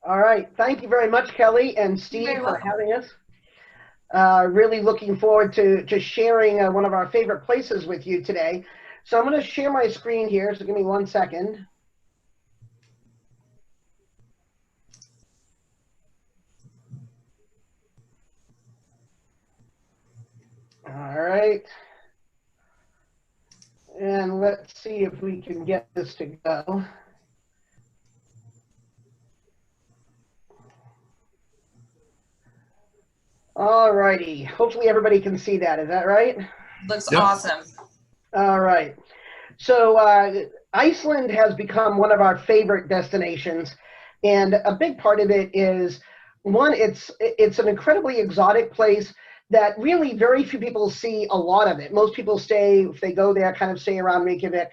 All right. Thank you very much, Kelly and You're Steve, very for welcome. having us. Really looking forward to sharing one of our favorite places with you today. So I'm going to share my screen here. So give me 1 second. All right. And let's see if we can get this to go. All righty. Hopefully everybody can see that. Is that right? Looks Yep. awesome. All right. So Iceland has become one of our favorite destinations, and a big part of it is one. It's an incredibly exotic place that really very few people see a lot of it. Most people stay, if they go there, kind of stay around Reykjavik,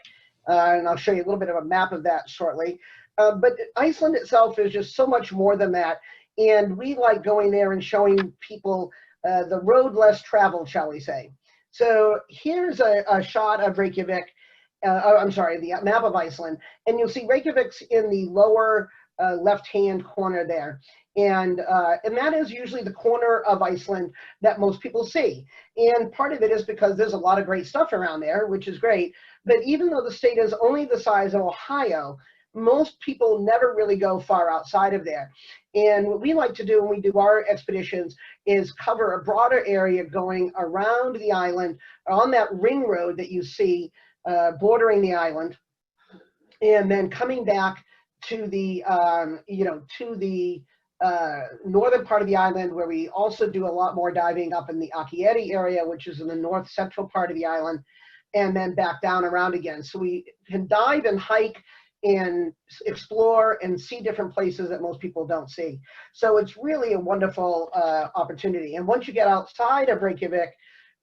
and I'll show you a little bit of a map of that shortly. But Iceland itself is just so much more than that, and we like going there and showing people the road less traveled, shall we say. So here's a shot of Reykjavik. I'm sorry, the map of Iceland, and you'll see Reykjavik's in the lower left-hand corner there, and that is usually the corner of Iceland that most people see. And part of it is because there's a lot of great stuff around there, which is great. But even though the state is only the size of Ohio, most people never really go far outside of there. And what we like to do when we do our expeditions is cover a broader area going around the island on that ring road that you see bordering the island, and then coming back to the to the northern part of the island, where we also do a lot more diving up in the Akieri area, which is in the north central part of the island, and then back down around again. So we can dive and hike and explore and see different places that most people don't see. So it's really a wonderful opportunity. And once you get outside of Reykjavik,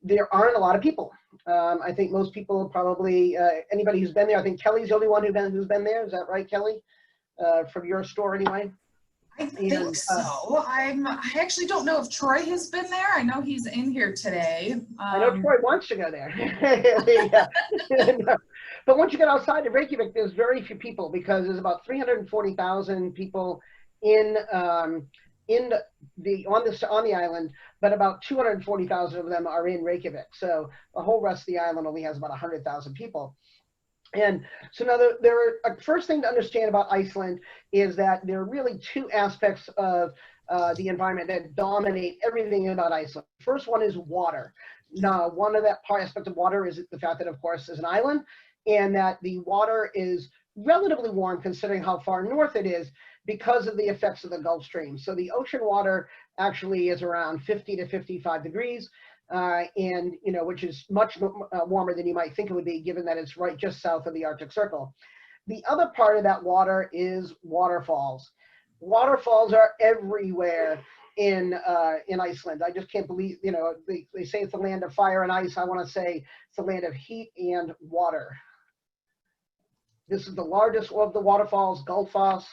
there aren't a lot of people. I think most people probably, anybody who's been there, I think Kelly's the only one who's been there. Is that right, Kelly? From your store anyway? I think so. I actually don't know if Troy has been there. I know he's in here today. I know Troy wants to go there. Yeah. But once you get outside of Reykjavik, there's very few people, because there's about 340,000 people in on the island, but about 240,000 of them are in Reykjavik. So the whole rest of the island only has about 100,000 people. And so now first thing to understand about Iceland is that there are really two aspects of the environment that dominate everything about Iceland. First one is water. Now, one of that aspect of water is the fact that, of course, there's an island, and that the water is relatively warm considering how far north it is, because of the effects of the Gulf Stream. So the ocean water actually is around 50 to 55 degrees. And which is much warmer than you might think it would be, given that it's right just south of the Arctic Circle. The other part of that water is waterfalls. Waterfalls are everywhere in Iceland. I just can't believe, they say it's the land of fire and ice. I want to say it's the land of heat and water. This is the largest of the waterfalls. Gullfoss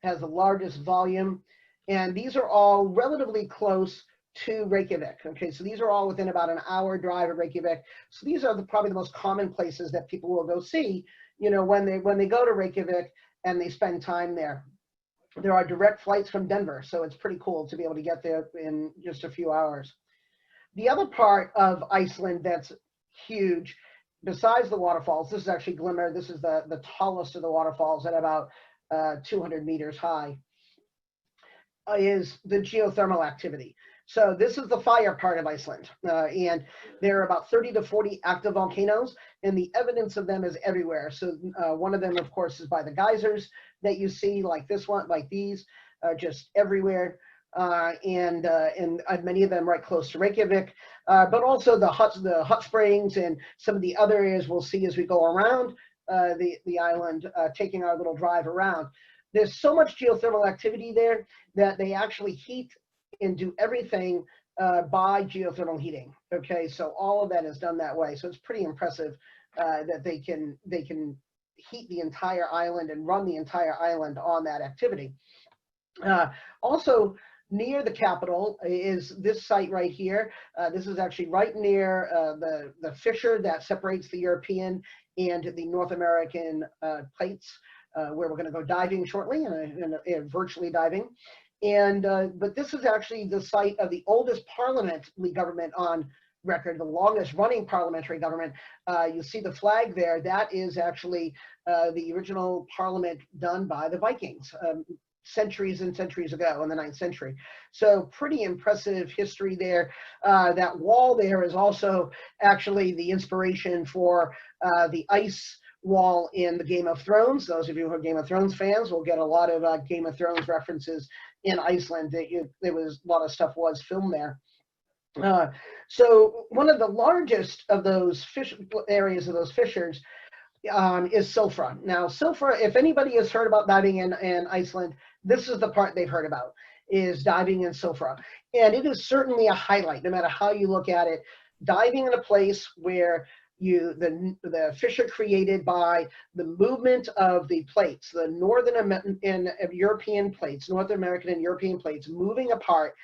has the largest volume, and these are all relatively close to Reykjavik. Okay, so these are all within about an hour drive of Reykjavik. So these are probably the most common places that people will go see, when they go to Reykjavik and they spend time there. There are direct flights from Denver, so it's pretty cool to be able to get there in just a few hours. The other part of Iceland that's huge, besides the waterfalls, this is actually Glimmer. This is the tallest of the waterfalls at about 200 meters high, is the geothermal activity. So this is the fire part of Iceland, and there are about 30 to 40 active volcanoes, and the evidence of them is everywhere. So one of them, of course, is by the geysers that you see, like this one, like these, just everywhere, and many of them right close to Reykjavik, but also the hot springs and some of the other areas we'll see as we go around the island, taking our little drive around. There's so much geothermal activity there that they actually heat and do everything by geothermal heating. Okay, so all of that is done that way. So it's pretty impressive that they can heat the entire island and run the entire island on that activity. Also, near the capital is this site right here. This is actually right near the fissure that separates the European and the North American plates. where we're going to go diving shortly, and virtually diving. And but this is actually the site of the oldest parliamentary government on record, the longest running parliamentary government. You see the flag there. That is actually the original parliament done by the Vikings. Centuries and centuries ago in the 9th century. So pretty impressive history there. That wall there is also actually the inspiration for the ice wall in the Game of Thrones. Those of you who are Game of Thrones fans will get a lot of Game of Thrones references in Iceland. There was a lot of stuff was filmed there. So one of the largest of those areas of those fissures is Silfra. Now, Silfra, if anybody has heard about diving in Iceland, this is the part they've heard about, is diving in Silfra. And it is certainly a highlight, no matter how you look at it. Diving in a place where the fish are created by the movement of the plates, the Northern and European plates, North American and European plates moving apart,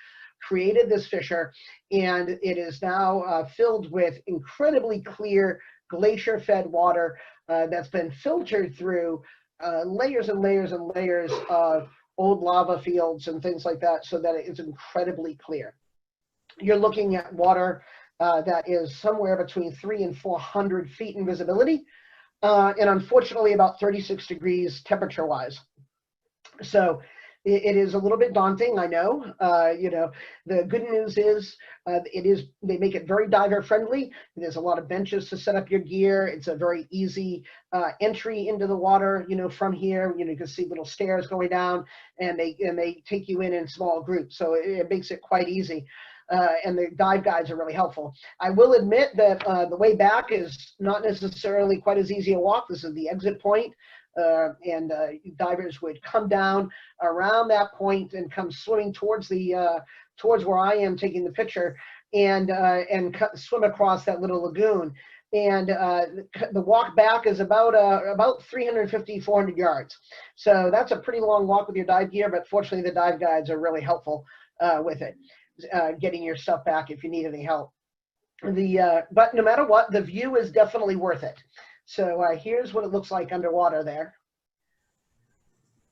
created this fissure, and it is now filled with incredibly clear glacier-fed water that's been filtered through layers and layers and layers of old lava fields and things like that, so that it is incredibly clear. You're looking at water that is somewhere between 300 and 400 feet in visibility, and unfortunately about 36 degrees temperature-wise. So it is a little bit daunting, I know. The good news is they make it very diver friendly. There's a lot of benches to set up your gear. It's a very easy entry into the water, from here. You can see little stairs going down, and they take you in small groups. So it makes it quite easy. And the dive guides are really helpful. I will admit that the way back is not necessarily quite as easy a walk. This is the exit point. Divers would come down around that point and come swimming towards where I am taking the picture, and swim across that little lagoon. And the walk back is about 350, 400 yards. So that's a pretty long walk with your dive gear, but fortunately the dive guides are really helpful with it, getting your stuff back if you need any help. But no matter what, the view is definitely worth it. So here's what it looks like underwater there.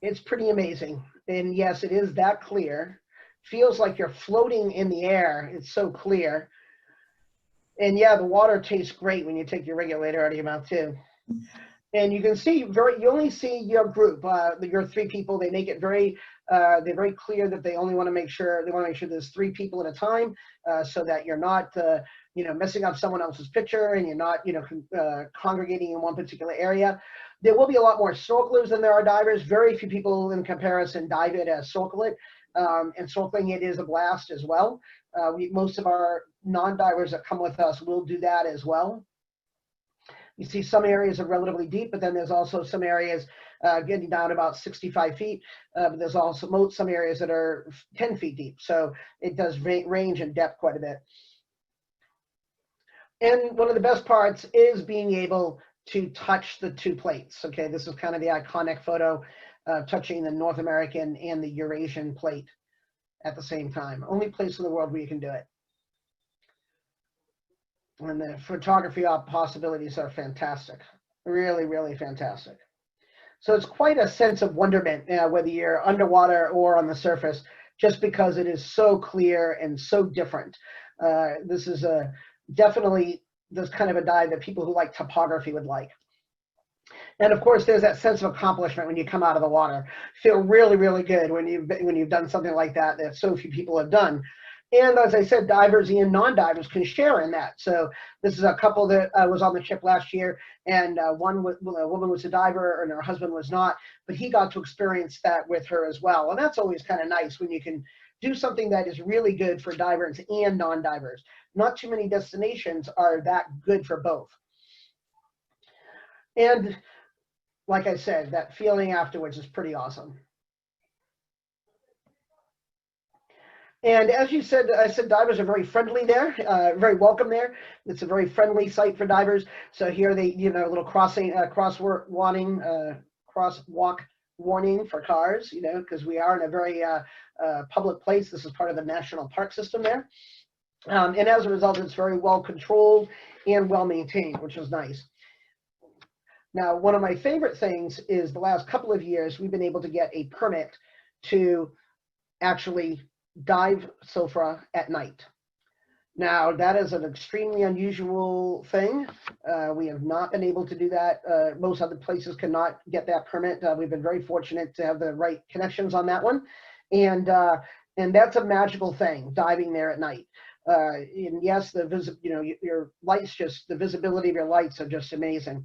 It's pretty amazing. And yes, it is that clear. Feels like you're floating in the air. It's so clear. And yeah, the water tastes great when you take your regulator out of your mouth too. And you can see you only see your group, your 3 people. They make it they're very clear that they only want to make sure there's 3 people at a time, so that you're not messing up someone else's picture, and you're not congregating in one particular area. There will be a lot more snorkelers than there are divers. Very few people in comparison dive it as snorkel it, and snorkeling it is a blast as well. Most of our non-divers that come with us will do that as well. You see some areas are relatively deep, but then there's also some areas getting down about 65 feet. But there's also some areas that are 10 feet deep. So it does range in depth quite a bit. And one of the best parts is being able to touch the 2 plates. Okay, this is kind of the iconic photo, touching the North American and the Eurasian plate at the same time. Only place in the world where you can do it. And the photography possibilities are fantastic. Really, really fantastic. So it's quite a sense of wonderment, whether you're underwater or on the surface, just because it is so clear and so different. This is definitely this kind of a dive that people who like topography would like. And of course, there's that sense of accomplishment when you come out of the water. Feel really, really good when you've done something like that so few people have done. And as I said, divers and non-divers can share in that. So this is a couple that was on the trip last year, and a woman was a diver and her husband was not, but he got to experience that with her as well. And that's always kind of nice when you can do something that is really good for divers and non-divers. Not too many destinations are that good for both. And like I said, that feeling afterwards is pretty awesome. And as you said, I said divers are very friendly there, very welcome there. It's a very friendly site for divers. So here they, a little crosswalk warning for cars, because we are in a very public place. This is part of the national park system there. And as a result, it's very well controlled and well maintained, which is nice. Now, one of my favorite things is the last couple of years, we've been able to get a permit to actually dive SOFRA at night. Now, that is an extremely unusual thing. We have not been able to do that. Most other places cannot get that permit. We've been very fortunate to have the right connections on that one. And that's a magical thing, diving there at night. And yes, your lights, just the visibility of your lights are just amazing.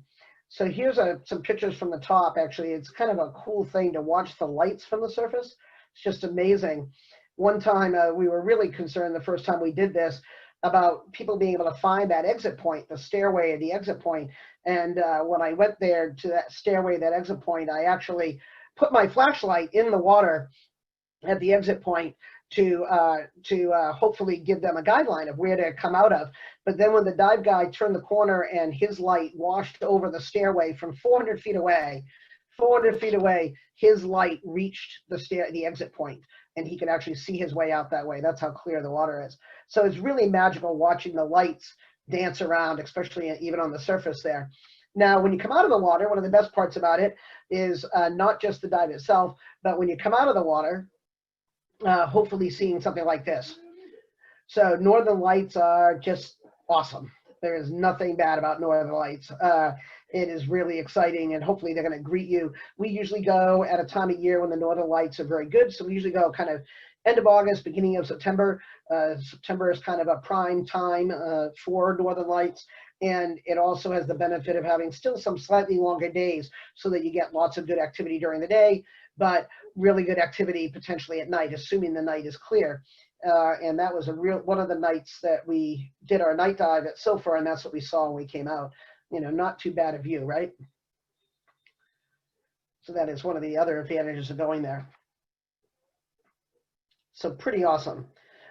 So here's some pictures from the top. Actually, it's kind of a cool thing to watch the lights from the surface. It's just amazing. One time we were really concerned the first time we did this about people being able to find that exit point, the stairway at the exit point. And when I went there to that stairway, that exit point, I actually put my flashlight in the water at the exit point to hopefully give them a guideline of where to come out of. But then when the dive guy turned the corner and his light washed over the stairway from 400 feet away, his light reached the exit point, and he could actually see his way out that way. That's how clear the water is. So it's really magical watching the lights dance around, especially even on the surface there. Now, when you come out of the water, one of the best parts about it is not just the dive itself, but when you come out of the water, hopefully seeing something like this. So Northern Lights are just awesome. There is nothing bad about Northern Lights. It is really exciting, and hopefully they're going to greet you. We usually go at a time of year when the Northern Lights are very good. So we usually go kind of end of August, beginning of September. September is kind of a prime time for Northern Lights. And it also has the benefit of having still some slightly longer days so that you get lots of good activity during the day, but really good activity potentially at night, assuming the night is clear. And that was one of the nights that we did our night dive at SOFRA, and that's what we saw when we came out. Not too bad a view, right? So that is one of the other advantages of going there. So pretty awesome.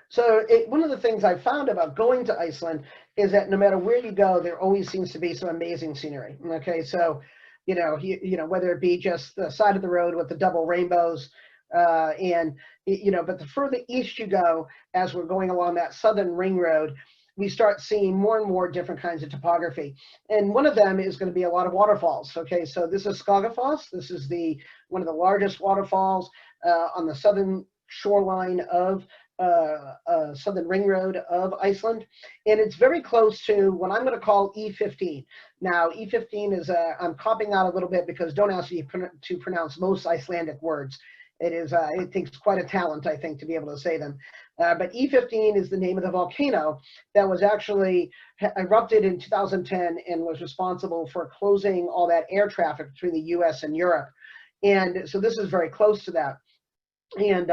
So one of the things I found about going to Iceland is that no matter where you go, there always seems to be some amazing scenery. Okay, so whether it be just the side of the road with the double rainbows, but the further east you go, as we're going along that southern ring road, we start seeing more and more different kinds of topography. And one of them is going to be a lot of waterfalls. Okay, so this is ScubaCon. This is one of the largest waterfalls on the southern shoreline of southern ring road of Iceland, and it's very close to what I'm going to call E15. Now, E15 is I'm copying out a little bit because don't ask me to pronounce most Icelandic words. It takes quite a talent, I think, to be able to say them. But E15 is the name of the volcano that was actually erupted in 2010 and was responsible for closing all that air traffic between the U.S. and Europe. And so this is very close to that. And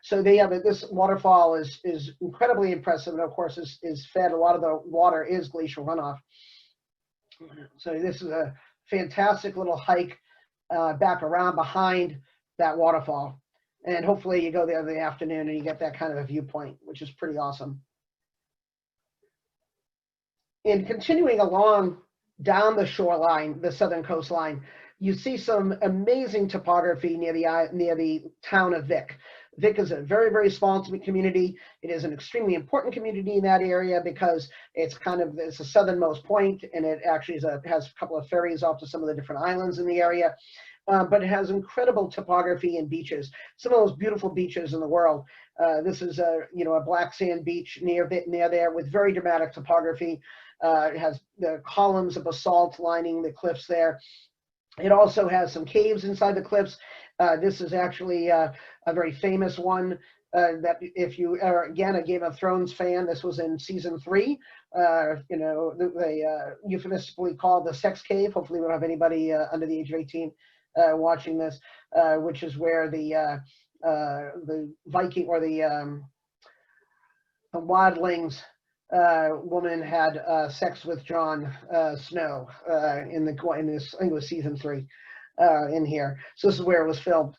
so they have this waterfall is incredibly impressive, and of course is fed. A lot of the water is glacial runoff. So this is a fantastic little hike back around behind that waterfall, and hopefully you go there in the afternoon and you get that kind of a viewpoint, which is pretty awesome. And continuing along down the shoreline, the southern coastline, you see some amazing topography near the town of Vik. Vik is a very, very small community. It is an extremely important community in that area because it's the southernmost point, and it actually has a couple of ferries off to some of the different islands in the area. But it has incredible topography and beaches, some of those beautiful beaches in the world. This is a black sand beach near there with very dramatic topography. It has the columns of basalt lining the cliffs there. It also has some caves inside the cliffs. This is actually a very famous one that if you are, again, a Game of Thrones fan, this was in season 3. They euphemistically called the sex cave. Hopefully we don't have anybody under the age of 18 watching this, which is where the Viking or the wildlings woman had sex with Jon Snow in this, I think it was season 3 in here. So this is where it was filmed.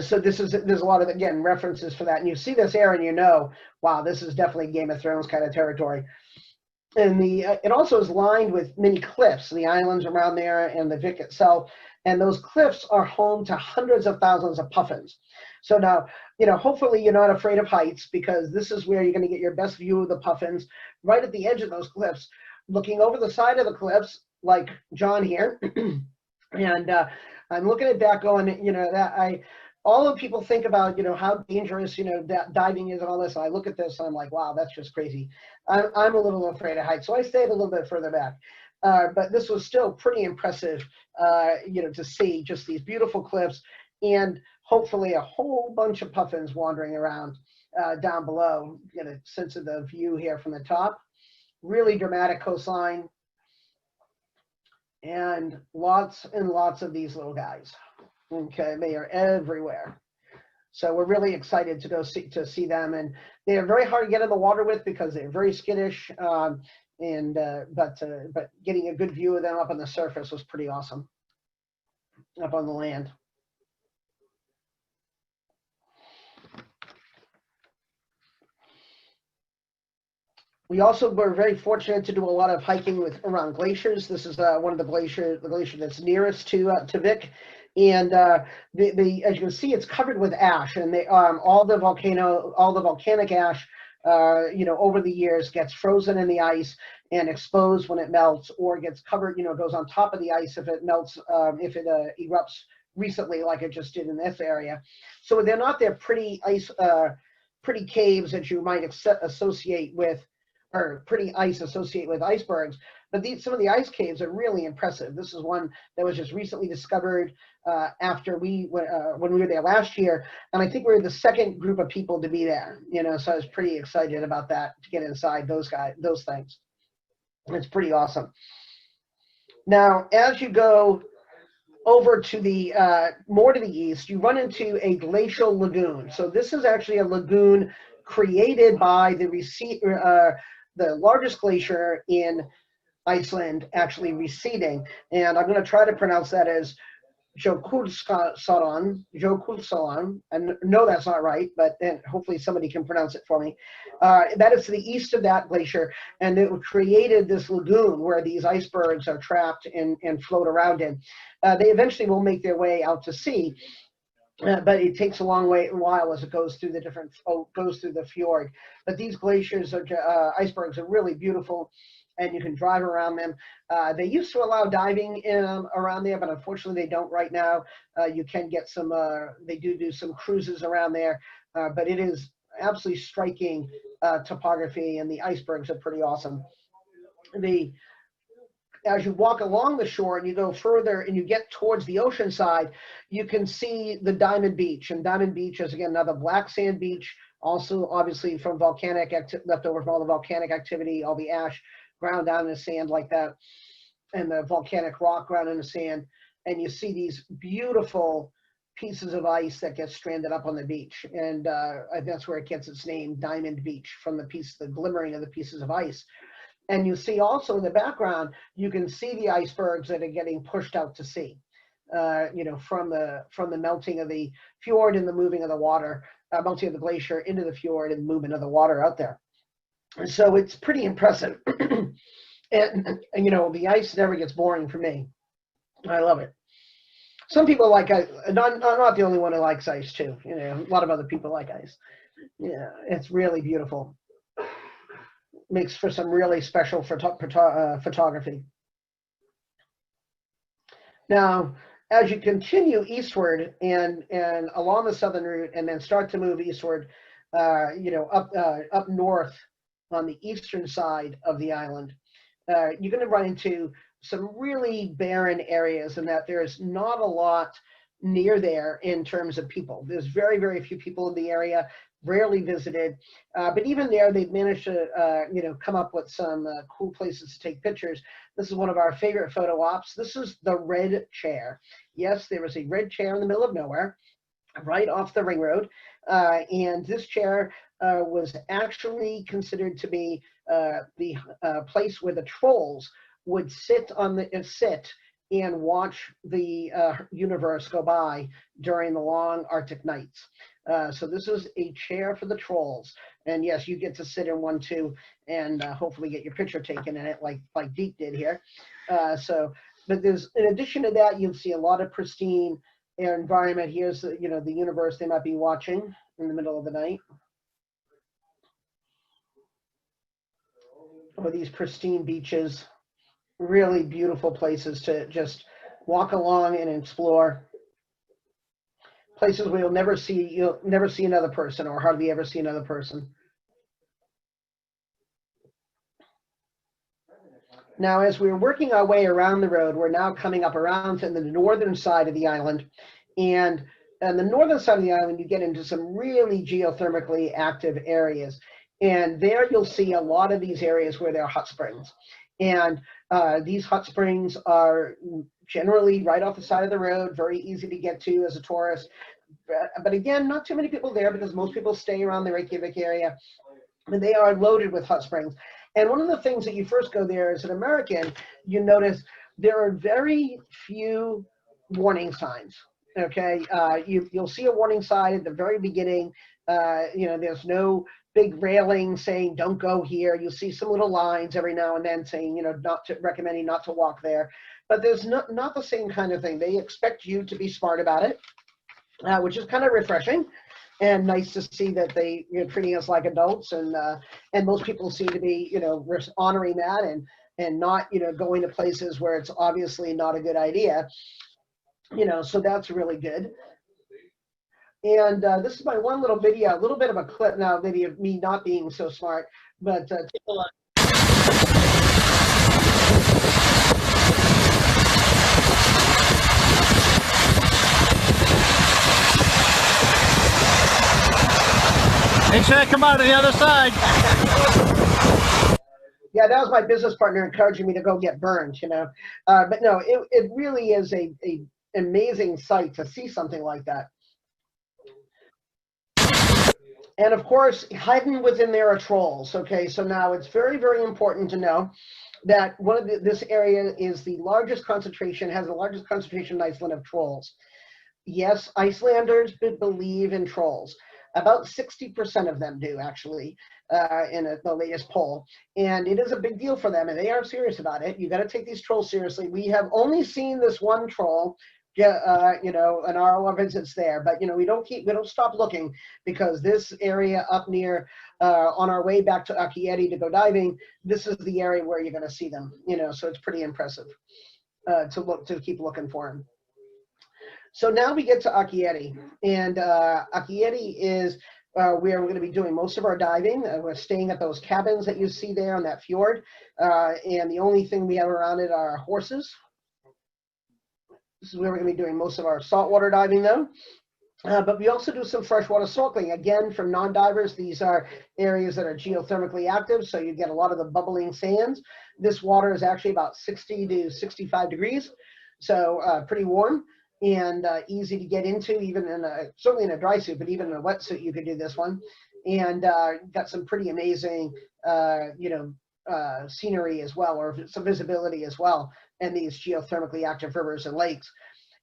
So there's a lot of, again, references for that. And you see this area and wow, this is definitely Game of Thrones kind of territory. And it also is lined with many cliffs, the islands around there and the Vik itself. And those cliffs are home to hundreds of thousands of puffins. So now, hopefully you're not afraid of heights, because this is where you're going to get your best view of the puffins right at the edge of those cliffs. Looking over the side of the cliffs like John here, and I'm looking at that going, you know, all of people think about, you know, how dangerous, you know, that diving is and all this. And I look at this and I'm like, wow, that's just crazy. I'm a little afraid of heights, so I stayed a little bit further back. But this was still pretty impressive, you know, to see just these beautiful cliffs and hopefully a whole bunch of puffins wandering around down below. Get a sense of the view here from the top. Really dramatic coastline and lots of these little guys. Okay, they are everywhere. So we're really excited to go see them, and they are very hard to get in the water with because they're very skittish. But getting a good view of them up on the surface was pretty awesome. Up on the land. We also were very fortunate to do a lot of hiking around glaciers. This is one of the glacier that's nearest to Vic. And as you can see, it's covered with ash, and all the volcanic ash, you know, over the years gets frozen in the ice and exposed when it melts, or gets covered, you know, goes on top of the ice if it melts, if it erupts recently, like it just did in this area. So they're not their pretty caves that you might associate with, or pretty ice associated with icebergs, but some of the ice caves are really impressive. This is one that was just recently discovered after when we were there last year, and I think we were the second group of people to be there. You know, so I was pretty excited about that, to get inside those things. It's pretty awesome. Now, as you go over to the more to the east, you run into a glacial lagoon. So this is actually a lagoon created by the largest glacier in Iceland actually receding. And I'm going to try to pronounce that as Jökulsárlón. And no, that's not right, but hopefully somebody can pronounce it for me. That is to the east of that glacier, and it created this lagoon where these icebergs are trapped and float around in. They eventually will make their way out to sea. But it takes a while as it goes through the fjord. But these glaciers icebergs are really beautiful, and you can drive around them. They used to allow diving around there, but unfortunately they don't right now. You can get some. They do some cruises around there, but it is absolutely striking topography, and the icebergs are pretty awesome. As you walk along the shore and you go further and you get towards the ocean side, you can see the Diamond Beach. And Diamond Beach is, again, another black sand beach, also obviously from leftover from all the volcanic activity, all the ash ground down in the sand like that, and the volcanic rock ground in the sand. And you see these beautiful pieces of ice that get stranded up on the beach. And that's where it gets its name, Diamond Beach, from the glimmering of the pieces of ice. And you see also in the background, you can see the icebergs that are getting pushed out to sea, you know, from the melting of the fjord and the moving of the water, melting of the glacier into the fjord and movement of the water out there. And so it's pretty impressive. and, you know, the ice never gets boring for me. I love it. Some people like ice. I'm not the only one who likes ice too. You know, a lot of other people like ice. Yeah, it's really beautiful. Makes for some really special photography. Now, as you continue eastward and along the southern route, and then start to move eastward, you know, up north on the eastern side of the island, you're going to run into some really barren areas, in that there's not a lot near there in terms of people. There's very, very few people in the area, rarely visited, but even there, they've managed to, you know, come up with some cool places to take pictures. This is one of our favorite photo ops. This is the Red Chair. Yes, there is a red chair in the middle of nowhere, right off the ring road, and this chair was actually considered to be the place where the trolls would sit and watch the universe go by during the long Arctic nights. So this is a chair for the trolls. And yes, you get to sit in one too, and hopefully get your picture taken in it like Deke did here. But there's, in addition to that, you'll see a lot of pristine environment. Here's, you know, the universe they might be watching in the middle of the night. Or these pristine beaches. really beautiful places to just walk along and explore. Places where you'll never see another person, or hardly ever see another person. Now, as we're working our way around the road, we're now coming up around to the northern side of the island. And on the northern side of the island, you get into some really geothermically active areas. And there you'll see a lot of these areas where there are hot springs. And these hot springs are generally right off the side of the road, very easy to get to as a tourist. But again, not too many people there because most people stay around the Reykjavik area. And they are loaded with hot springs. And one of the things that you first go there as an American, you notice there are very few warning signs. Okay, you'll see a warning sign at the very beginning. There's no big railing saying don't go here. You'll see some little lines every now and then saying, recommending not to walk there. But there's not the same kind of thing. They expect you to be smart about it, which is kind of refreshing. And nice to see that they're treating us like adults, and most people seem to be, honoring that and not, going to places where it's obviously not a good idea, so that's really good. And this is my one little video, a little bit of a clip now, maybe of me not being so smart, but take a look. Make sure I come out of the other side. Yeah, that was my business partner encouraging me to go get burned, But no, it really is a amazing sight to see something like that. And of course, hidden within there are trolls. Okay, so now it's very, very important to know that this area is the largest concentration, has the largest concentration in Iceland of trolls. Yes, Icelanders believe in trolls. About 60% of them do, actually, in the latest poll. And it is a big deal for them, and they are serious about it. You got to take these trolls seriously. We have only seen this one troll, in our visits there, but we don't stop looking, because this area up near, on our way back to Akieti to go diving, this is the area where you're going to see them. So it's pretty impressive to keep looking for them. So now we get to Akieti, and Akieti is where we're going to be doing most of our diving. We're staying at those cabins that you see there on that fjord, and the only thing we have around it are horses. This is where we're going to be doing most of our saltwater diving, though. But we also do some freshwater snorkeling. Again, for non-divers, these are areas that are geothermically active, so you get a lot of the bubbling sands. This water is actually about 60 to 65 degrees, so pretty warm. And easy to get into, even certainly in a dry suit, but even in a wetsuit, you could do this one. And got some pretty amazing, scenery as well, or some visibility as well, in these geothermically active rivers and lakes.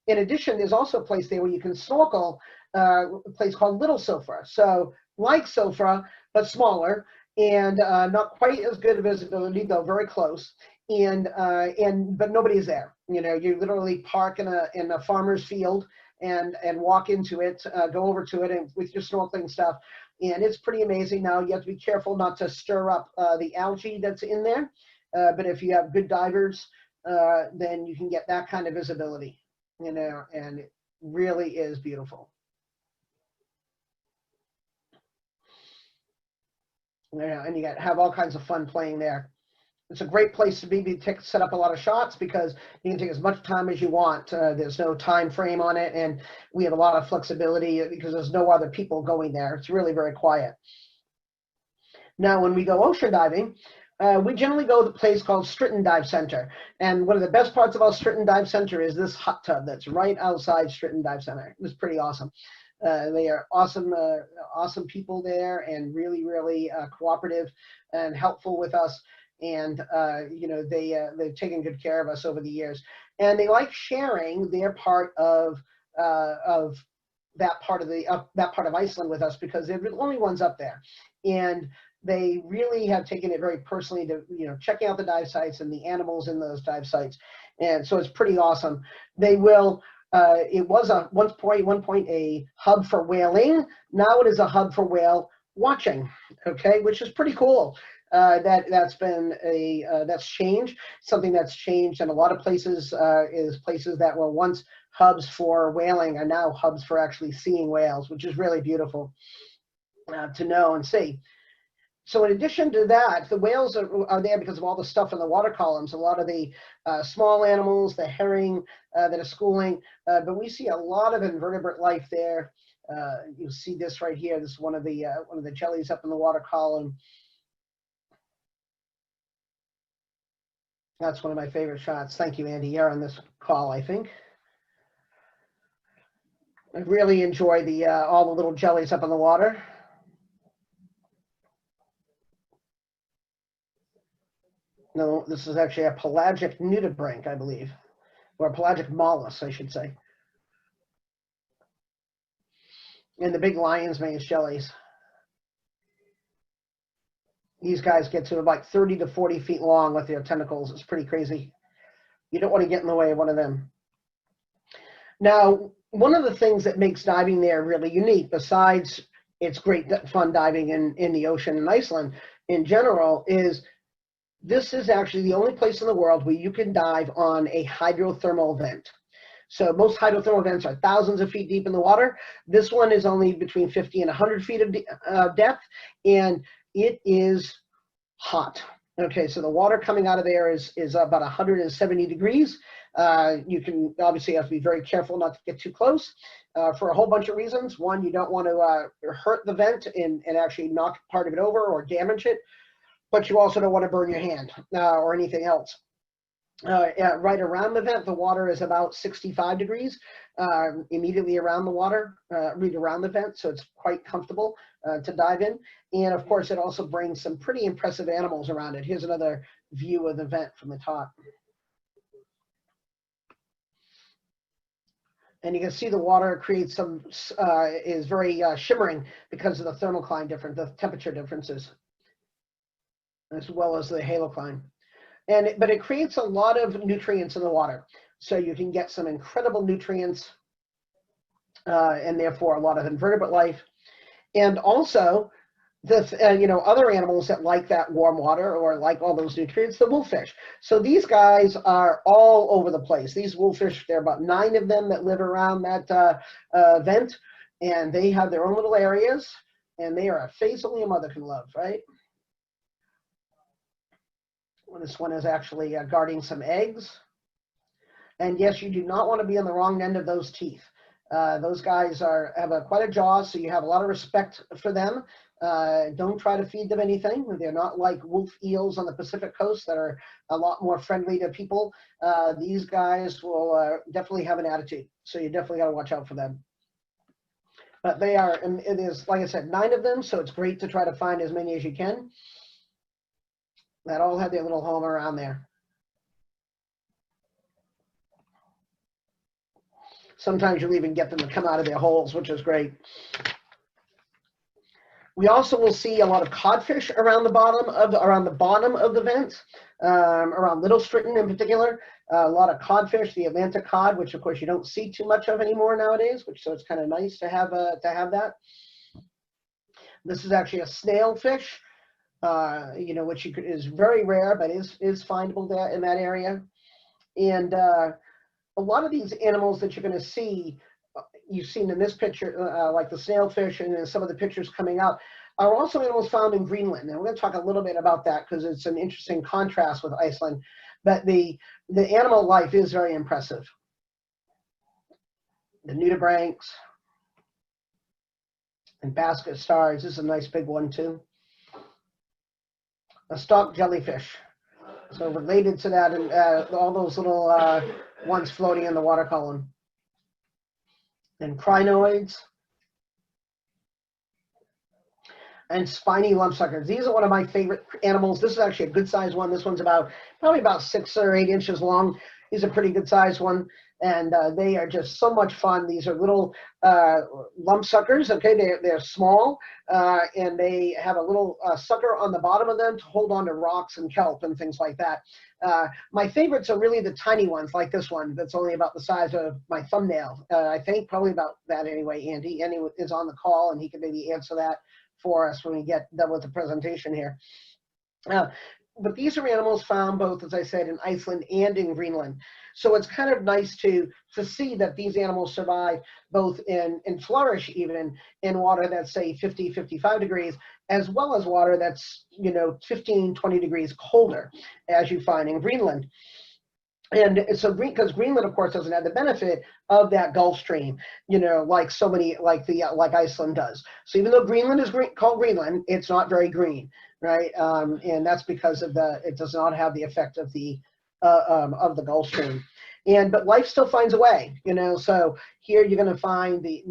In addition, there's also a place there where you can snorkel, a place called Little Sofra. So like Sofra, but smaller, and not quite as good visibility, though very close. But nobody's there. You literally park in a farmer's field and walk into it, go over to it, and with your snorkeling stuff, and it's pretty amazing. Now you have to be careful not to stir up the algae that's in there, but if you have good divers, then you can get that kind of visibility, and it really is beautiful. Yeah, and you have all kinds of fun playing there. It's a great place to be set up a lot of shots, because you can take as much time as you want. There's no time frame on it, and we have a lot of flexibility because there's no other people going there. It's really very quiet. Now, when we go ocean diving, we generally go to a place called Stritton Dive Center. And one of the best parts about Stritton Dive Center is this hot tub that's right outside Stritton Dive Center. It's pretty awesome. They are awesome, awesome people there, and really, really cooperative and helpful with us. And they've taken good care of us over the years, and they like sharing their part of that part of Iceland with us, because they're the only ones up there, and they really have taken it very personally to checking out the dive sites and the animals in those dive sites, and so it's pretty awesome. They will. It was one point a hub for whaling. Now it is a hub for whale watching, okay, which is pretty cool. That's changed. Something that's changed in a lot of places is places that were once hubs for whaling are now hubs for actually seeing whales, which is really beautiful to know and see. So in addition to that, the whales are there because of all the stuff in the water columns, a lot of the small animals, the herring that are schooling, but we see a lot of invertebrate life there. You'll see this right here. This is one of the jellies up in the water column. That's one of my favorite shots. Thank you, Andy. You're on this call, I think. I really enjoy all the little jellies up in the water. No, this is actually a pelagic nudibranch, I believe, or a pelagic mollusk, I should say. And the big lion's mane jellies. These guys get to about 30 to 40 feet long with their tentacles. It's pretty crazy. You don't want to get in the way of one of them. Now, one of the things that makes diving there really unique, besides it's great fun diving in the ocean in Iceland in general, is this is actually the only place in the world where you can dive on a hydrothermal vent. So most hydrothermal vents are thousands of feet deep in the water. This one is only between 50 and 100 feet of depth, and it is hot. Okay, so the water coming out of there is about 170 degrees. You can obviously have to be very careful not to get too close for a whole bunch of reasons. One, you don't want to hurt the vent and actually knock part of it over or damage it, but you also don't want to burn your hand or anything else. Right around the vent, the water is about 65 degrees immediately around the water, right around the vent, so it's quite comfortable to dive in. And of course, it also brings some pretty impressive animals around it. Here's another view of the vent from the top. And you can see the water creates some, is very shimmering because of the thermocline difference, the temperature differences, as well as the halocline. But it creates a lot of nutrients in the water. So you can get some incredible nutrients and therefore a lot of invertebrate life. And also, other animals that like that warm water or like all those nutrients, the wolffish. So these guys are all over the place. These wolffish, there are about 9 of them that live around that vent, and they have their own little areas, and they are a face only a mother can love, right? This one is actually guarding some eggs. And yes, you do not want to be on the wrong end of those teeth. Those guys have quite a jaw, so you have a lot of respect for them. Don't try to feed them anything. They're not like wolf eels on the Pacific coast that are a lot more friendly to people. These guys will definitely have an attitude, so you definitely got to watch out for them. But they are, and it is, like I said, 9 of them, so it's great to try to find as many as you can that all have their little home around there. Sometimes you'll even get them to come out of their holes, which is great. We also will see a lot of codfish around the bottom of the vents, around Little Stritton in particular. A lot of codfish, the Atlantic cod, which of course you don't see too much of anymore nowadays, so it's kind of nice to have that. This is actually a snail fish. Which is very rare, but is findable there in that area. And a lot of these animals that you're going to see, you've seen in this picture, like the snailfish and some of the pictures coming up, are also animals found in Greenland. And we're going to talk a little bit about that because it's an interesting contrast with Iceland. But the animal life is very impressive. The nudibranchs and basket stars. This is a nice big one too. A stalk jellyfish. So related to that, and all those little ones floating in the water column. And crinoids. And spiny lumpsuckers. These are one of my favorite animals. This is actually a good sized one. This one's probably about 6 or 8 inches long. These are a pretty good sized one. And they are just so much fun. These are little lumpsuckers. Okay, they're small, and they have a little sucker on the bottom of them to hold on to rocks and kelp and things like that. My favorites are really the tiny ones, like this one that's only about the size of my thumbnail. I think probably about that anyway. Andy is on the call, and he can maybe answer that for us when we get done with the presentation here. Uh, but these are animals found both, as I said, in Iceland and in Greenland. So it's kind of nice to see that these animals survive both and flourish even in water that's, say, 50, 55 degrees, as well as water that's, 15, 20 degrees colder, as you find in Greenland. And so, because Greenland, of course, doesn't have the benefit of that Gulf Stream, like so many, like Iceland does. So even though Greenland is called Greenland, it's not very green, right? And that's because of it does not have the effect of the Gulf Stream. But life still finds a way, So here you're going to find the,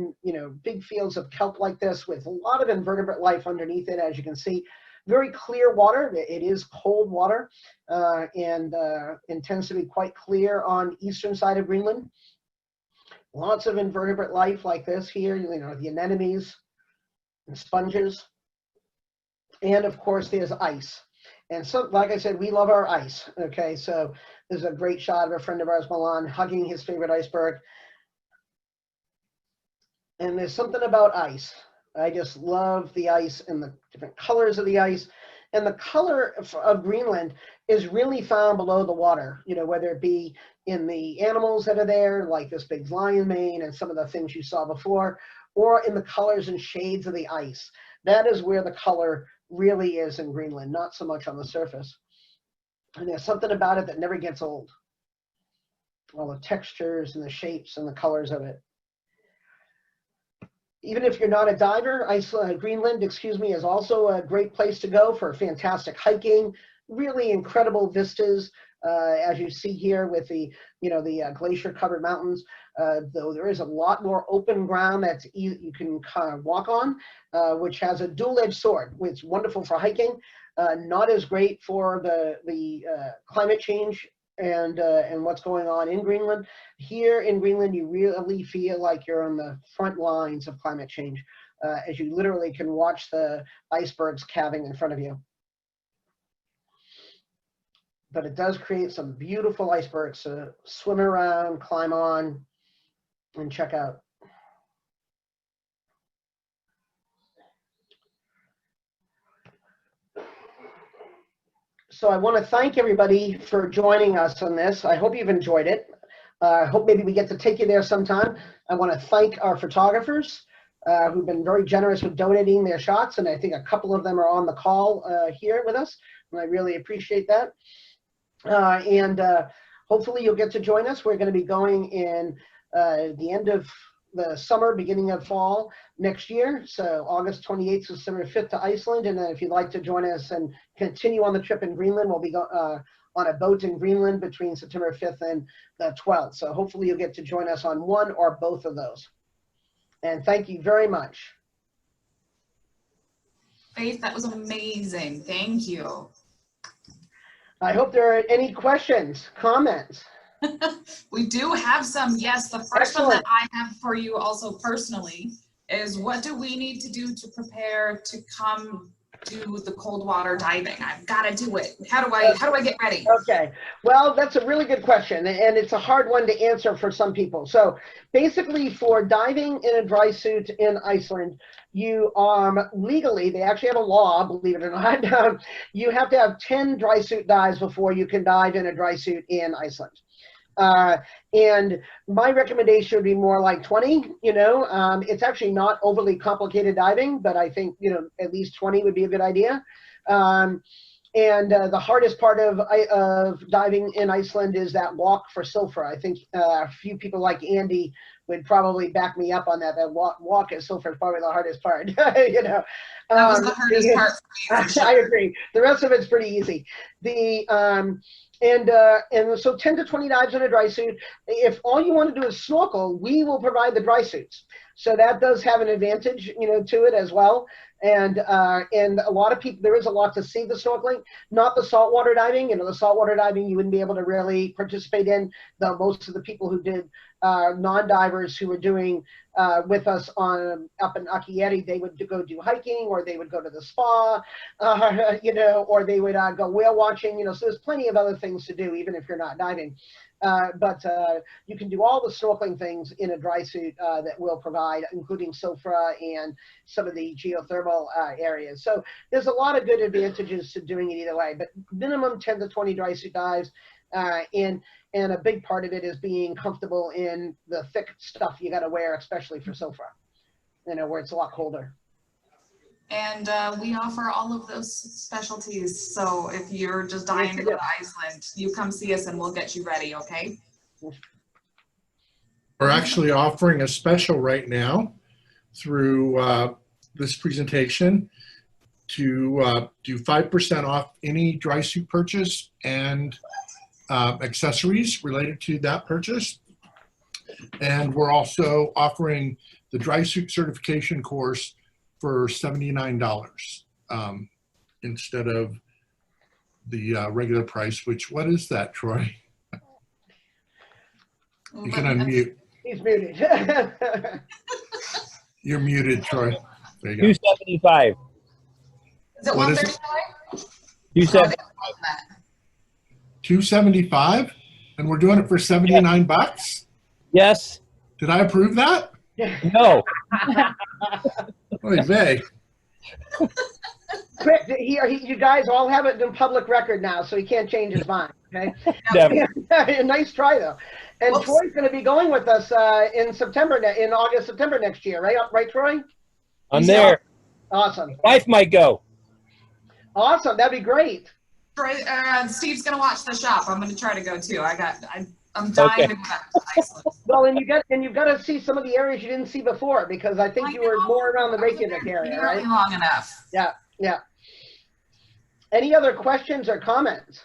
big fields of kelp like this with a lot of invertebrate life underneath it, as you can see. Very clear water. It is cold water, and tends to be quite clear on eastern side of Greenland. Lots of invertebrate life like this here, the anemones and sponges. And of course, there's ice. And so, like I said, we love our ice. Okay, so there's a great shot of a friend of ours, Milan, hugging his favorite iceberg. And there's something about ice. I just love the ice and the different colors of the ice. And the color of Greenland is really found below the water, whether it be in the animals that are there, like this big lion mane and some of the things you saw before, or in the colors and shades of the ice. That is where the color really is in Greenland, not so much on the surface. And there's something about it that never gets old. All the textures and the shapes and the colors of it. Even if you're not a diver, Greenland, is also a great place to go for fantastic hiking, really incredible vistas, as you see here with the glacier-covered mountains. Though there is a lot more open ground that you can kind of walk on, which has a dual-edged sword, which is wonderful for hiking, not as great for the climate change and what's going on in Greenland. Here in Greenland, you really feel like you're on the front lines of climate change, as you literally can watch the icebergs calving in front of you. But it does create some beautiful icebergs to swim around, climb on, and check out. So I want to thank everybody for joining us on this. I hope you've enjoyed it. I hope maybe we get to take you there sometime. I want to thank our photographers who've been very generous with donating their shots, and I think a couple of them are on the call here with us, and I really appreciate that. Hopefully you'll get to join us. We're going to be going in the end of the summer, beginning of fall next year. So August 28th to September 5th to Iceland. And then if you'd like to join us and continue on the trip in Greenland, we'll be on a boat in Greenland between September 5th and the 12th. So hopefully you'll get to join us on one or both of those. And thank you very much. Faith, that was amazing. Thank you. I hope there are any questions, comments. We do have some. Yes, the first one that I have for you also personally is, what do we need to do to prepare to come do the cold water diving? I've got to do it. How do I get ready? Okay, well, that's a really good question, and it's a hard one to answer for some people. So basically, for diving in a dry suit in Iceland, you legally, they actually have a law, believe it or not, you have to have 10 dry suit dives before you can dive in a dry suit in Iceland. And my recommendation would be more like 20, it's actually not overly complicated diving, but I think, at least 20 would be a good idea. The hardest part of diving in Iceland is that walk for sulfur. I think a few people like Andy would probably back me up on that. That walk at sulfur is probably the hardest part. That was the hardest part for me. I agree. The rest of it's pretty easy. And so 10 to 20 dives in a dry suit. If all you want to do is snorkel, we will provide the dry suits. So that does have an advantage, to it as well. And a lot of people, there is a lot to see the snorkeling, not the saltwater diving. The saltwater diving you wouldn't be able to really participate in. Though most of the people who did non-divers who were doing with us up in Akieti. They would go do hiking, or they would go to the spa, or they would go whale watching. So there's plenty of other things to do, even if you're not diving. But you can do all the snorkeling things in a dry suit that we'll provide, including SOFRA and some of the geothermal areas. So there's a lot of good advantages to doing it either way, but minimum 10 to 20 dry suit dives. And a big part of it is being comfortable in the thick stuff you got to wear, especially for SOFRA, where it's a lot colder. And we offer all of those specialties. So if you're just dying to go to Iceland, you come see us and we'll get you ready, okay? We're actually offering a special right now through this presentation to do 5% off any dry suit purchase and accessories related to that purchase. And we're also offering the dry suit certification course for $79 instead of the regular price, which, what is that, Troy? You can unmute. He's muted. You're muted, Troy. There you go. 275. Is it What is 135? 275, and we're doing it for 79 bucks. Yes. Did I approve that? No. Oy vey. Quick, you guys all have it in public record now, so he can't change his mind. Okay. Nice try though. And Whoops. Troy's going to be going with us in August, September next year, right? Right, Troy? I'm there. Awesome. Wife might go. Awesome. That'd be great. Troy, Steve's gonna watch the shop. I'm gonna try to go too. I'm dying to go back to Iceland. Well, and you've got to see some of the areas you didn't see before, because I think you were more around the Reykjavik area, right? Long enough. Yeah. Any other questions or comments?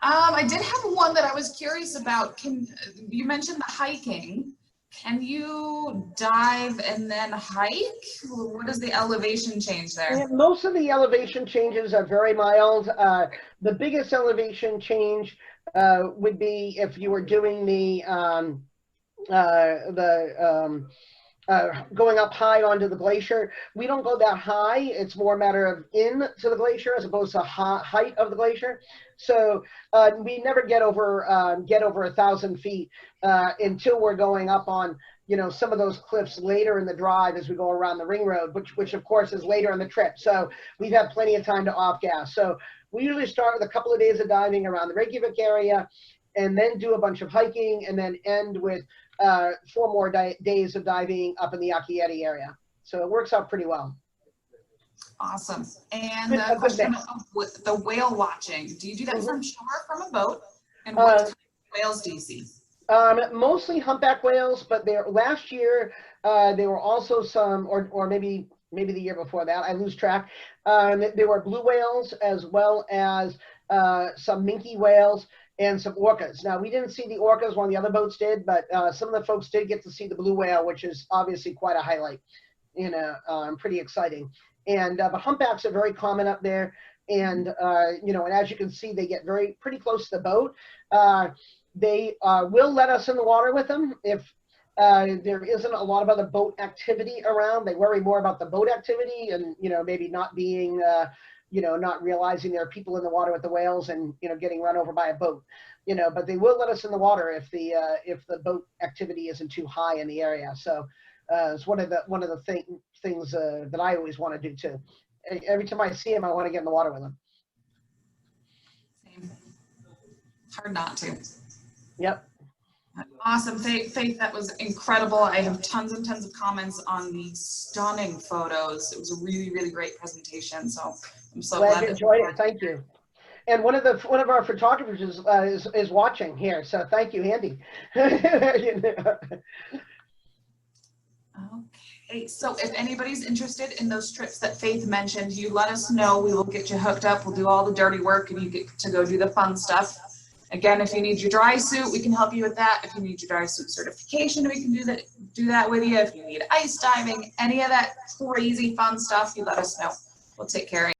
I did have one that I was curious about. You mentioned the hiking. Can you dive and then hike? What is the elevation change there? Yeah, most of the elevation changes are very mild. The biggest elevation change would be if you were doing going up high onto the glacier. We don't go that high. It's more a matter of into the glacier as opposed to height of the glacier. So we never get over 1,000 feet until we're going up on some of those cliffs later in the drive as we go around the ring road, which of course is later in the trip. So we've had plenty of time to off gas. So we usually start with a couple of days of diving around the Reykjavik area, and then do a bunch of hiking, and then end with 4 more days of diving up in the Akieti area. So it works out pretty well. Awesome. And a question with the whale watching. Do you do that from shore, from a boat? And what kind of whales do you see? Mostly humpback whales, but last year there were also some, or maybe the year before that, I lose track. There were blue whales as well as some minke whales and some orcas. Now, we didn't see the orcas, one of the other boats did, but some of the folks did get to see the blue whale, which is obviously quite a highlight, pretty exciting. And the humpbacks are very common up there. And, and as you can see, they get pretty close to the boat. They will let us in the water with them if there isn't a lot of other boat activity around. They worry more about the boat activity and, maybe not being, not realizing there are people in the water with the whales and, getting run over by a boat, but they will let us in the water if the boat activity isn't too high in the area. So it's one of the things that I always want to do too. Every time I see them, I want to get in the water with them. Same. Hard not to. Yep. Awesome. Faith, that was incredible. I have tons and tons of comments on the stunning photos. It was a really, really great presentation. So I'm so glad you enjoyed it. Thank you. And one of our photographers is watching here. So thank you, Andy. Okay, so if anybody's interested in those trips that Faith mentioned, you let us know. We will get you hooked up. We'll do all the dirty work and you get to go do the fun stuff. Again, if you need your dry suit, we can help you with that. If you need your dry suit certification, we can do that with you. If you need ice diving, any of that crazy fun stuff, you let us know. We'll take care of you.